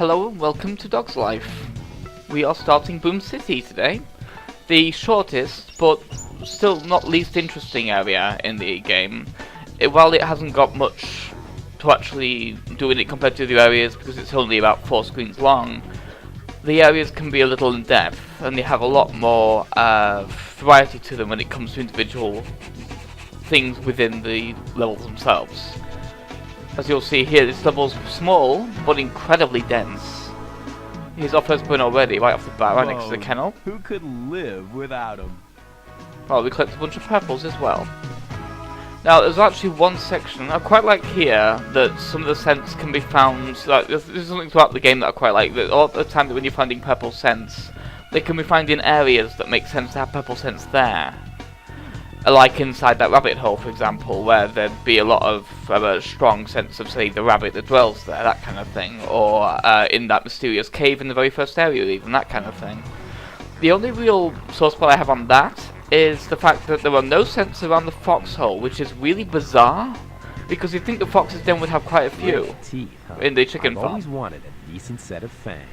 Hello and welcome to Dog's Life. We are starting Boom City today. The shortest, but still not least interesting area in the game. While it hasn't got much to actually do in it compared to the areas, because it's only about 4 screens long, the areas can be a little in depth, and they have a lot more variety to them when it comes to individual things within the levels themselves. As you'll see here, this level's small, but incredibly dense. Here's our first point already, right off the bat, right next to the kennel. Who could live without him? Well, we collect a bunch of purples as well. Now, there's actually one section I quite like here that some of the scents can be found. Like, there's something throughout the game that I quite like. That all the time that when you're finding purple scents, they can be found in areas that make sense to have purple scents there. Like inside that rabbit hole, for example, where there'd be a lot of a strong sense of, say, the rabbit that dwells there, that kind of thing. Or in that mysterious cave in the very first area, even, that kind of thing. The only real sore spot I have on that is the fact that there are no scents around the foxhole, which is really bizarre, because you'd think the fox's den would have quite a few teeth, huh? in the chicken farm. I've always wanted a decent set of fangs.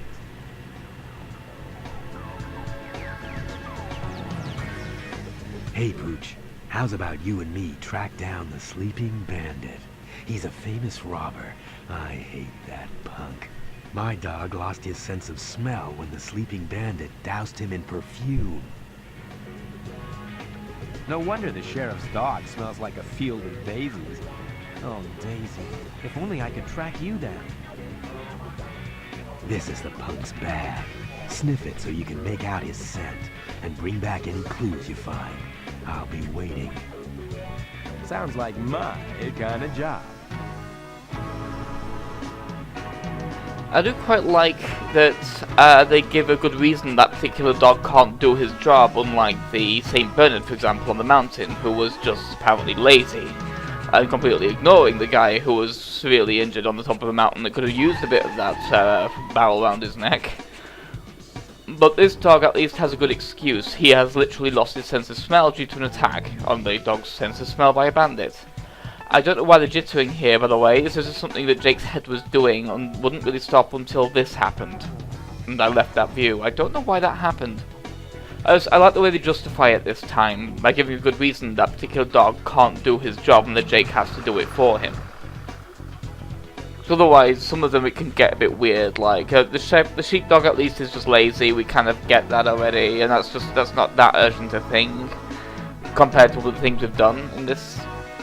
Hey, Pooch, how's about you and me track down the sleeping bandit? He's a famous robber. I hate that punk. My dog lost his sense of smell when the sleeping bandit doused him in perfume. No wonder the sheriff's dog smells like a field of daisies. Oh, Daisy, if only I could track you down. This is the punk's bag. Sniff it so you can make out his scent and bring back any clues you find. I'll be waiting. Sounds like my kind of job. I do quite like that they give a good reason that particular dog can't do his job, unlike the St. Bernard, for example, on the mountain, who was just apparently lazy and completely ignoring the guy who was severely injured on the top of the mountain that could have used a bit of that barrel around his neck. But this dog at least has a good excuse. He has literally lost his sense of smell due to an attack on the dog's sense of smell by a bandit. I don't know why they're jittering here, by the way. This is something that Jake's head was doing and wouldn't really stop until this happened. And I left that view. I don't know why that happened. I like the way they justify it this time, by giving a good reason that particular dog can't do his job and that Jake has to do it for him. So otherwise, some of them it can get a bit weird, like the sheepdog at least is just lazy, we kind of get that already, and that's not that urgent a thing, compared to all the things we've done in this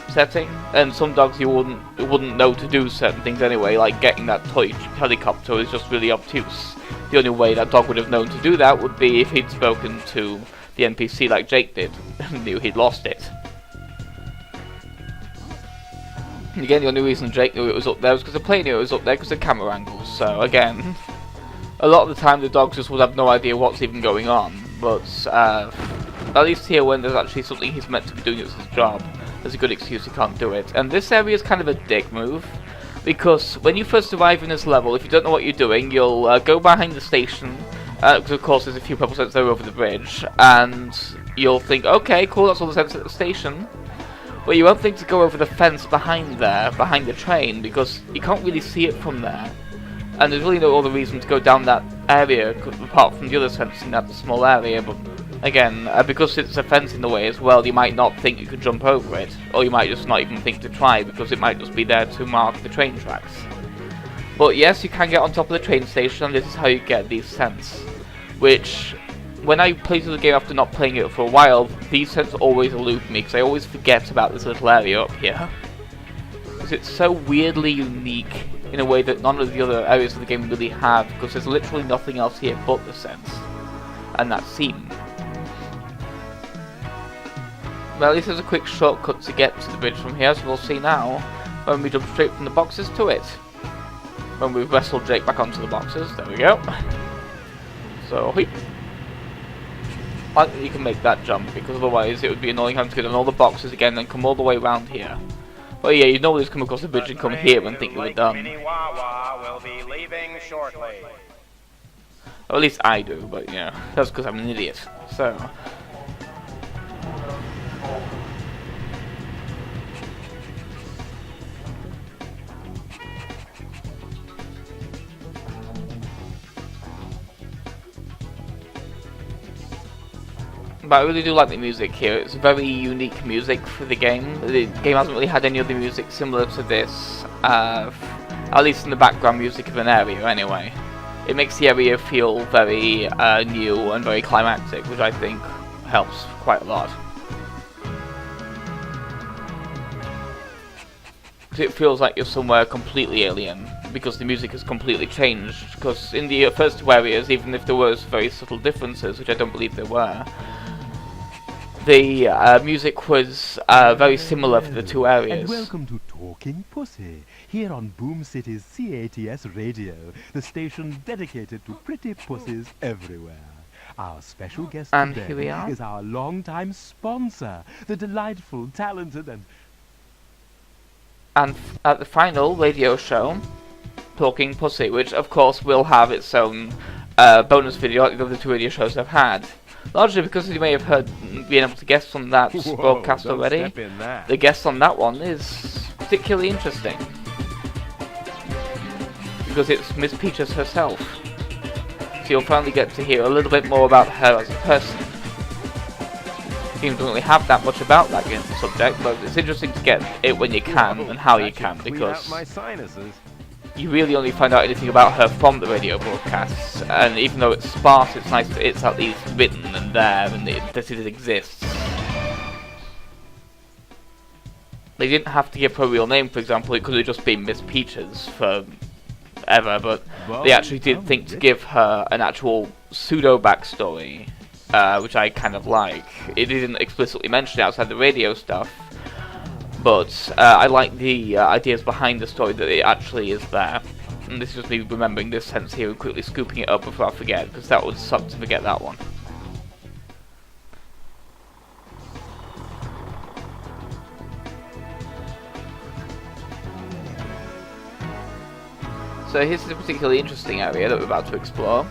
setting. And some dogs you wouldn't know to do certain things anyway, like getting that toy helicopter is just really obtuse. The only way that dog would have known to do that would be if he'd spoken to the NPC like Jake did, and knew he'd lost it. And again, the only reason Jake knew it was up there was because the player knew it was up there because of camera angles, so again, a lot of the time the dogs just would have no idea what's even going on, but at least here when there's actually something he's meant to be doing, it's his job, there's a good excuse he can't do it. And this area is kind of a dick move, because when you first arrive in this level, if you don't know what you're doing, you'll go behind the station, because of course there's a few purple scents there over the bridge, and you'll think, okay, cool, that's all the scents at the station. But you won't think to go over the fence behind there, behind the train, because you can't really see it from there. And there's really no other reason to go down that area, apart from the other fence in that small area. But again, because it's a fence in the way as well, you might not think you could jump over it. Or you might just not even think to try, because it might just be there to mark the train tracks. But yes, you can get on top of the train station, and this is how you get these scents. Which, when I play through the game after not playing it for a while, these scents always elude me, because I always forget about this little area up here. Because it's so weirdly unique in a way that none of the other areas of the game really have, because there's literally nothing else here but the scents. And that seam. Well, this is a quick shortcut to get to the bridge from here, so we'll see now when we jump straight from the boxes to it. When we wrestle Jake back onto the boxes, there we go. So, whip. You can make that jump, because otherwise it would be annoying having to get on all the boxes again and come all the way around here. But yeah, you'd always come across the bridge and come here and think you were done. Will be leaving shortly. Or at least I do, but yeah, that's because I'm an idiot. So, But I really do like the music here. It's very unique music for the game. The game hasn't really had any other music similar to this, at least in the background music of an area anyway. It makes the area feel very new and very climactic, which I think helps quite a lot. It feels like you're somewhere completely alien, because the music has completely changed. Because in the first two areas, even if there was very subtle differences, which I don't believe there were, the music was very similar for the two areas. And welcome to Talking Pussy, here on Boom City's CATS Radio, the station dedicated to pretty pussies everywhere. Our special guest And today here we are. is our longtime sponsor, the delightful, talented, And at the final radio show, Talking Pussy, which of course will have its own bonus video like the other two radio shows I've had. Largely because you may have heard being able to guess on that broadcast already. The guest on that one is particularly interesting. Because it's Miss Peaches herself. So you'll finally get to hear a little bit more about her as a person. The game doesn't really have that much about that subject, but it's interesting to get it when you can and how you can, because you really only find out anything about her from the radio broadcasts, and even though it's sparse, it's nice that it's at least written and there, and that it exists. They didn't have to give her a real name, for example. It could have just been Miss Peaches forever, but they actually did think to give her an actual pseudo backstory, which I kind of like. It didn't explicitly mention it outside the radio stuff, but I like the ideas behind the story, that it actually is there. And this is just me remembering this sense here and quickly scooping it up before I forget, because that would suck to forget that one. So here's a particularly interesting area that we're about to explore.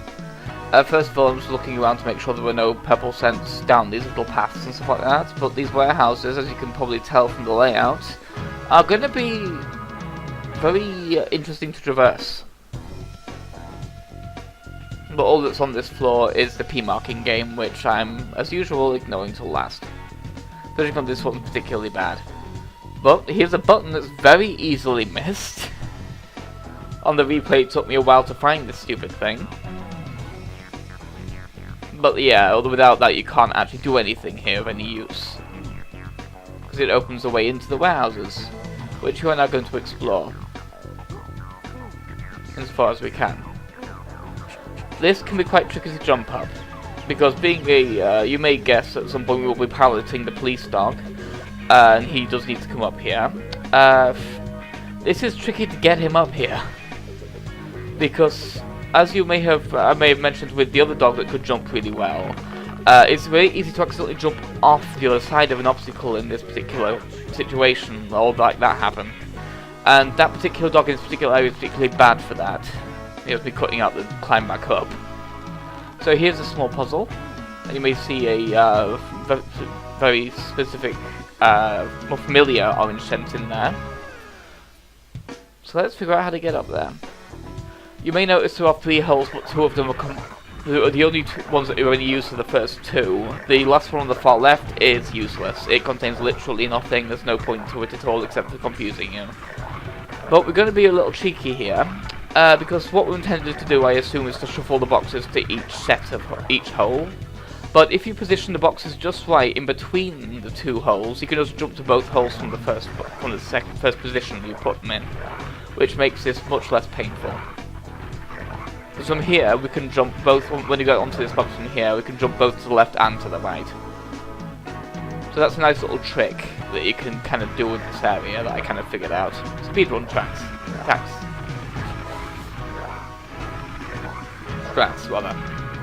First of all, I'm just looking around to make sure there were no purple scents down these little paths and stuff like that, but these warehouses, as you can probably tell from the layout, are going to be very interesting to traverse. But all that's on this floor is the P-marking game, which I'm, as usual, ignoring till last. Judging on this one particularly bad. But here's a button that's very easily missed. On the replay it took me a while to find this stupid thing. But yeah, although without that you can't actually do anything here of any use. Because it opens the way into the warehouses, which we are now going to explore. As far as we can. This can be quite tricky to jump up, because being a, you may guess at some point we will be piloting the police dog, and he does need to come up here. This is tricky to get him up here, because as you may have, I may have mentioned with the other dog that could jump really well, it's very easy to accidentally jump off the other side of an obstacle in this particular situation, or like that happen. And that particular dog in this particular area is particularly bad for that. He has to be cutting out the climb back up. So here's a small puzzle, and you may see a very specific, more familiar orange scent in there. So let's figure out how to get up there. You may notice there are 3 holes, but 2 of them are the only ones that are only used for the first 2. The last one on the far left is useless. It contains literally nothing. There's no point to it at all except for confusing you. But we're going to be a little cheeky here, because what we're intended to do, I assume, is to shuffle the boxes to each set of each hole. But if you position the boxes just right in between the 2 holes, you can just jump to both holes from the first position you put them in, which makes this much less painful. Because from here, we can jump both, when you go onto this box from here, we can jump both to the left and to the right. So that's a nice little trick that you can kind of do with this area that I kind of figured out. Speedrun tracks. Strats, rather.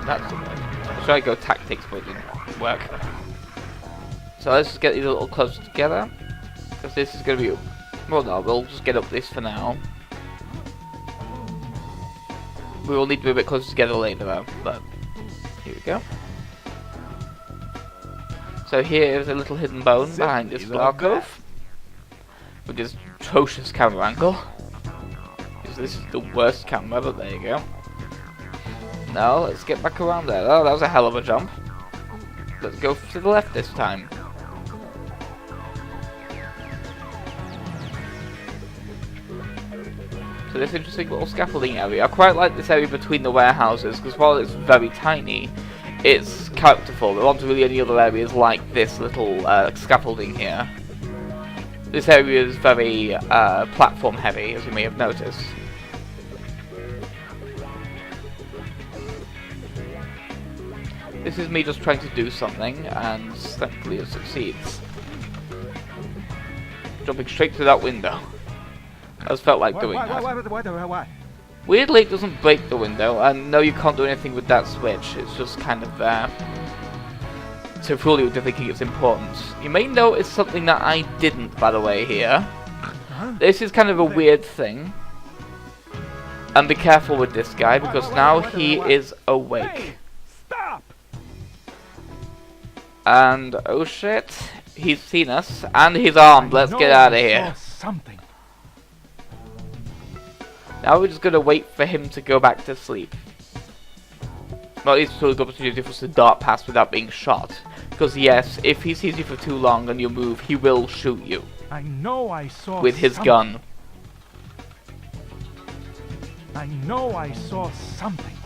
That's the word. Should I go tactics, but it didn't work. So let's just get these a little closer together, because this is going to be... Well, no, we'll just get up this for now. We will need to be a bit closer together later though, but here we go. So here is a little hidden bone behind this alcove, with this atrocious camera angle. This is the worst camera, but there you go. Now let's get back around there. Oh, that was a hell of a jump. Let's go to the left this time. So this interesting little scaffolding area. I quite like this area between the warehouses, because while it's very tiny, it's characterful. There aren't really any other areas like this little scaffolding here. This area is very platform heavy, as you may have noticed. This is me just trying to do something, and thankfully it succeeds. Jumping straight through that window. I just felt like doing that. Why? Weirdly, it doesn't break the window, and no, you can't do anything with that switch. It's just kind of there to fool you into thinking it's important. You may notice something that I didn't, by the way, here. This is kind of a weird thing. And be careful with this guy, because now he is awake. Stop! And, oh shit, he's seen us, and he's armed. Let's get out of here. Something. Now we're just going to wait for him to go back to sleep. Well, it's still a good opportunity for us to dart past without being shot. Because yes, if he sees you for too long and you move, he will shoot you. I know I saw with his gun. I know I saw something.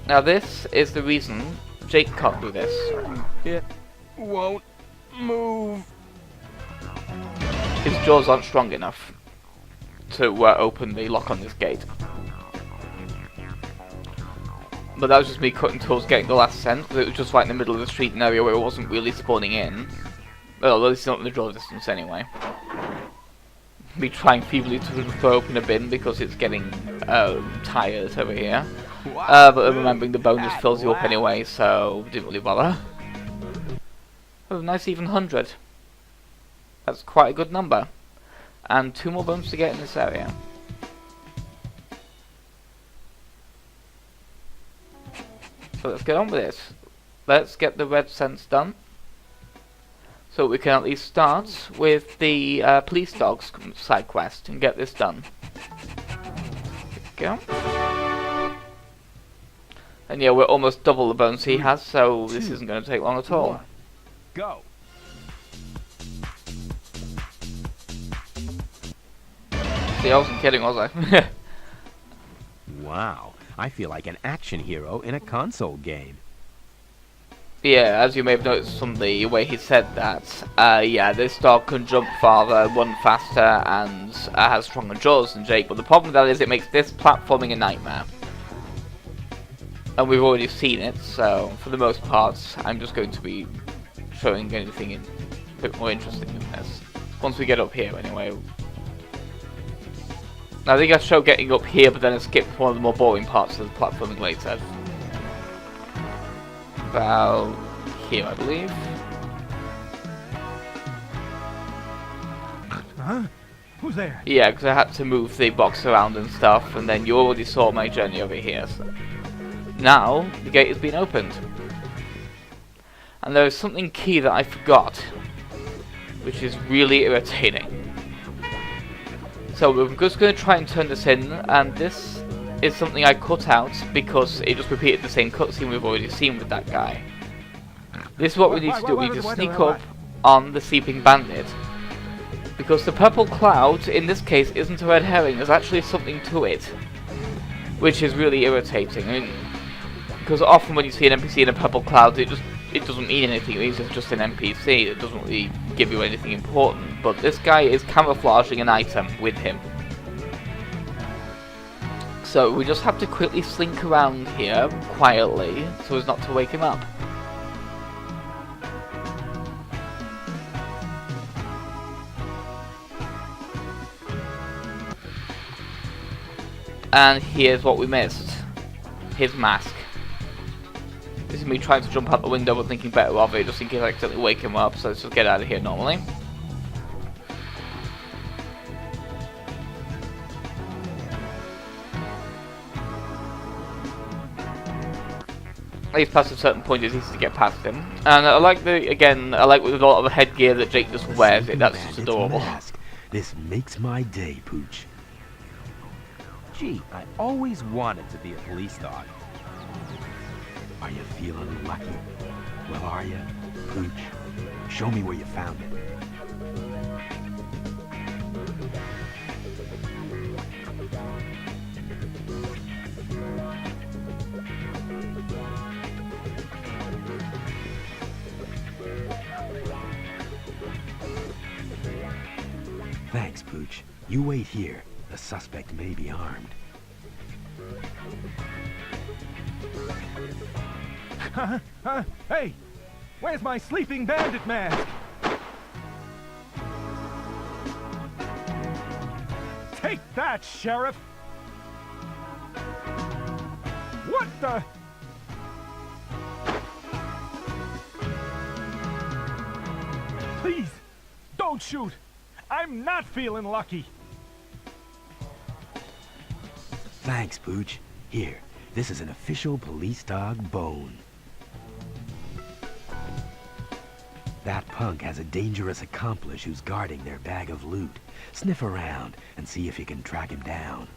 Now this is the reason Jake can't do this. It won't move. His jaws aren't strong enough to open the lock on this gate. But that was just me cutting towards getting the last sense, because it was just right in the middle of the street, an area where it wasn't really spawning in. Well, at least not in the draw distance anyway. Me trying feebly to throw open a bin because it's getting tired over here. But remembering the bone just fills you up anyway, so didn't really bother. Oh, nice even 100. That's quite a good number. And 2 more bones to get in this area. So let's get on with this. Let's get the red sense done. So we can at least start with the police dogs side quest and get this done. There we go. And yeah, we're almost double the bones he has, so this isn't going to take long at all. Go. See, I wasn't kidding, was I? Wow, I feel like an action hero in a console game. Yeah, as you may have noticed from the way he said that, yeah, this dog can jump farther, run faster, and has stronger jaws than Jake, but the problem with that is it makes this platforming a nightmare. And we've already seen it, so for the most part, I'm just going to be showing anything a bit more interesting than this. Once we get up here, anyway. I think I show getting up here, but then I skipped one of the more boring parts of the platforming later. About here, I believe. Huh? Who's there? Yeah, because I had to move the box around and stuff, and then you already saw my journey over here. So. Now, the gate has been opened. And there is something key that I forgot, which is really irritating. So we're just going to try and turn this in, and this is something I cut out because it just repeated the same cutscene we've already seen with that guy. This is what we need to do. We need to sneak up on the sleeping bandit. Because the purple cloud, in this case, isn't a red herring. There's actually something to it, which is really irritating. I mean, because often when you see an NPC in a purple cloud, it doesn't mean anything. It means it's just an NPC. It doesn't really give you anything important. But this guy is camouflaging an item with him. So we just have to quickly slink around here quietly so as not to wake him up. And here's what we missed. His mask. This is me trying to jump out the window but thinking better of it just in case I accidentally wake him up, so let's just get out of here normally. At least past a certain point it's easy to get past him. And I like I like with a lot of the headgear that Jake just wears it, that's just adorable. Mask. This makes my day, Pooch. Gee, I always wanted to be a police dog. Are you feeling lucky? Well, are you, Pooch? Show me where you found it. Thanks, Pooch. You wait here. The suspect may be armed. Hey! Where's my sleeping bandit mask? Take that, Sheriff! What the? Please, don't shoot! I'm not feeling lucky! Thanks, Pooch. Here, this is an official police dog bone. That punk has a dangerous accomplice who's guarding their bag of loot. Sniff around and see if you can track him down.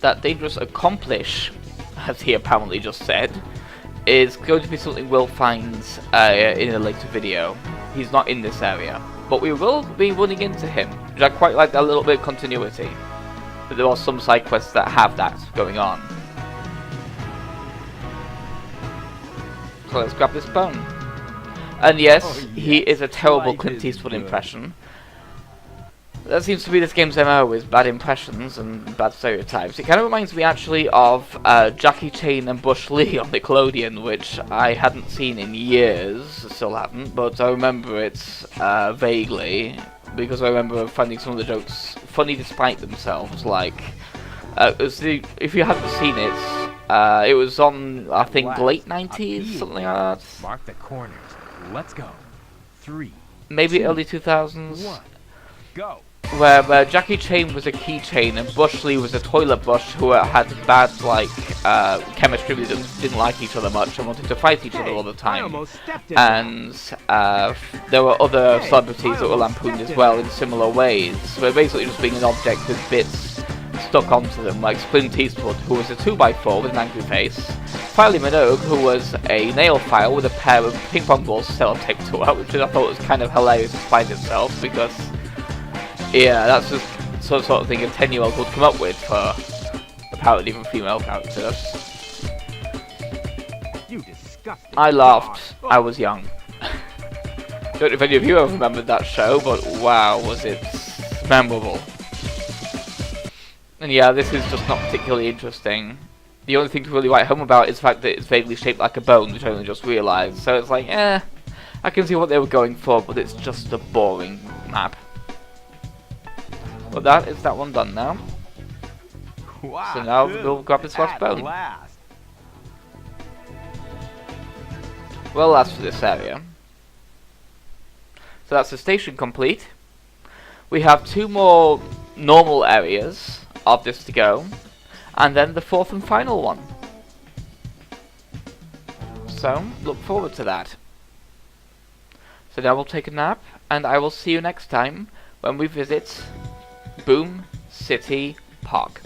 That dangerous accomplice, as he apparently just said, is going to be something we'll find in a later video. He's not in this area, but we will be running into him, which I quite like that little bit of continuity. But there are some side quests that have that going on. So let's grab this bone. And yes, he is a terrible Clint Eastwood impression. That seems to be this game's MO, is bad impressions and bad stereotypes. It kind of reminds me actually of Jackie Chan and Bush Lee on Nickelodeon, which I hadn't seen in years, still haven't, but I remember it vaguely, because I remember finding some of the jokes funny despite themselves, like, if you haven't seen it, it was on, I think, late 90s, something like that. Mark the corners. Let's go. 3, Maybe 2, early 2000s. 1. Go. Where Jackie Chan was a keychain and Bush Lee was a toilet brush who had bad, like, chemistry. They didn't like each other much and wanted to fight each other all the time. And there were other celebrities that were lampooned as well in similar ways. So basically just being an object with bits stuck onto them, like Clint Eastwood, who was a 2x4 with an angry face, Kylie Minogue, who was a nail file with a pair of ping pong balls sellotaped to her, which I thought was kind of hilarious despite itself, because yeah, that's just sort of thing a 10-year-old would come up with for apparently for female characters. You disgusting. I laughed. I was young. Don't know if any of you ever remembered that show, but wow, was it memorable. And yeah, this is just not particularly interesting. The only thing to really write home about is the fact that it's vaguely shaped like a bone, which I only just realised. So it's like, I can see what they were going for, but it's just a boring map. But that is that one done now. Wow, So now we'll grab this last bone. last. Well, that's for this area. So that's the station complete. We have 2 more normal areas of this to go, and then the 4th and final one. So, look forward to that. So now we'll take a nap, and I will see you next time when we visit Boom City Park.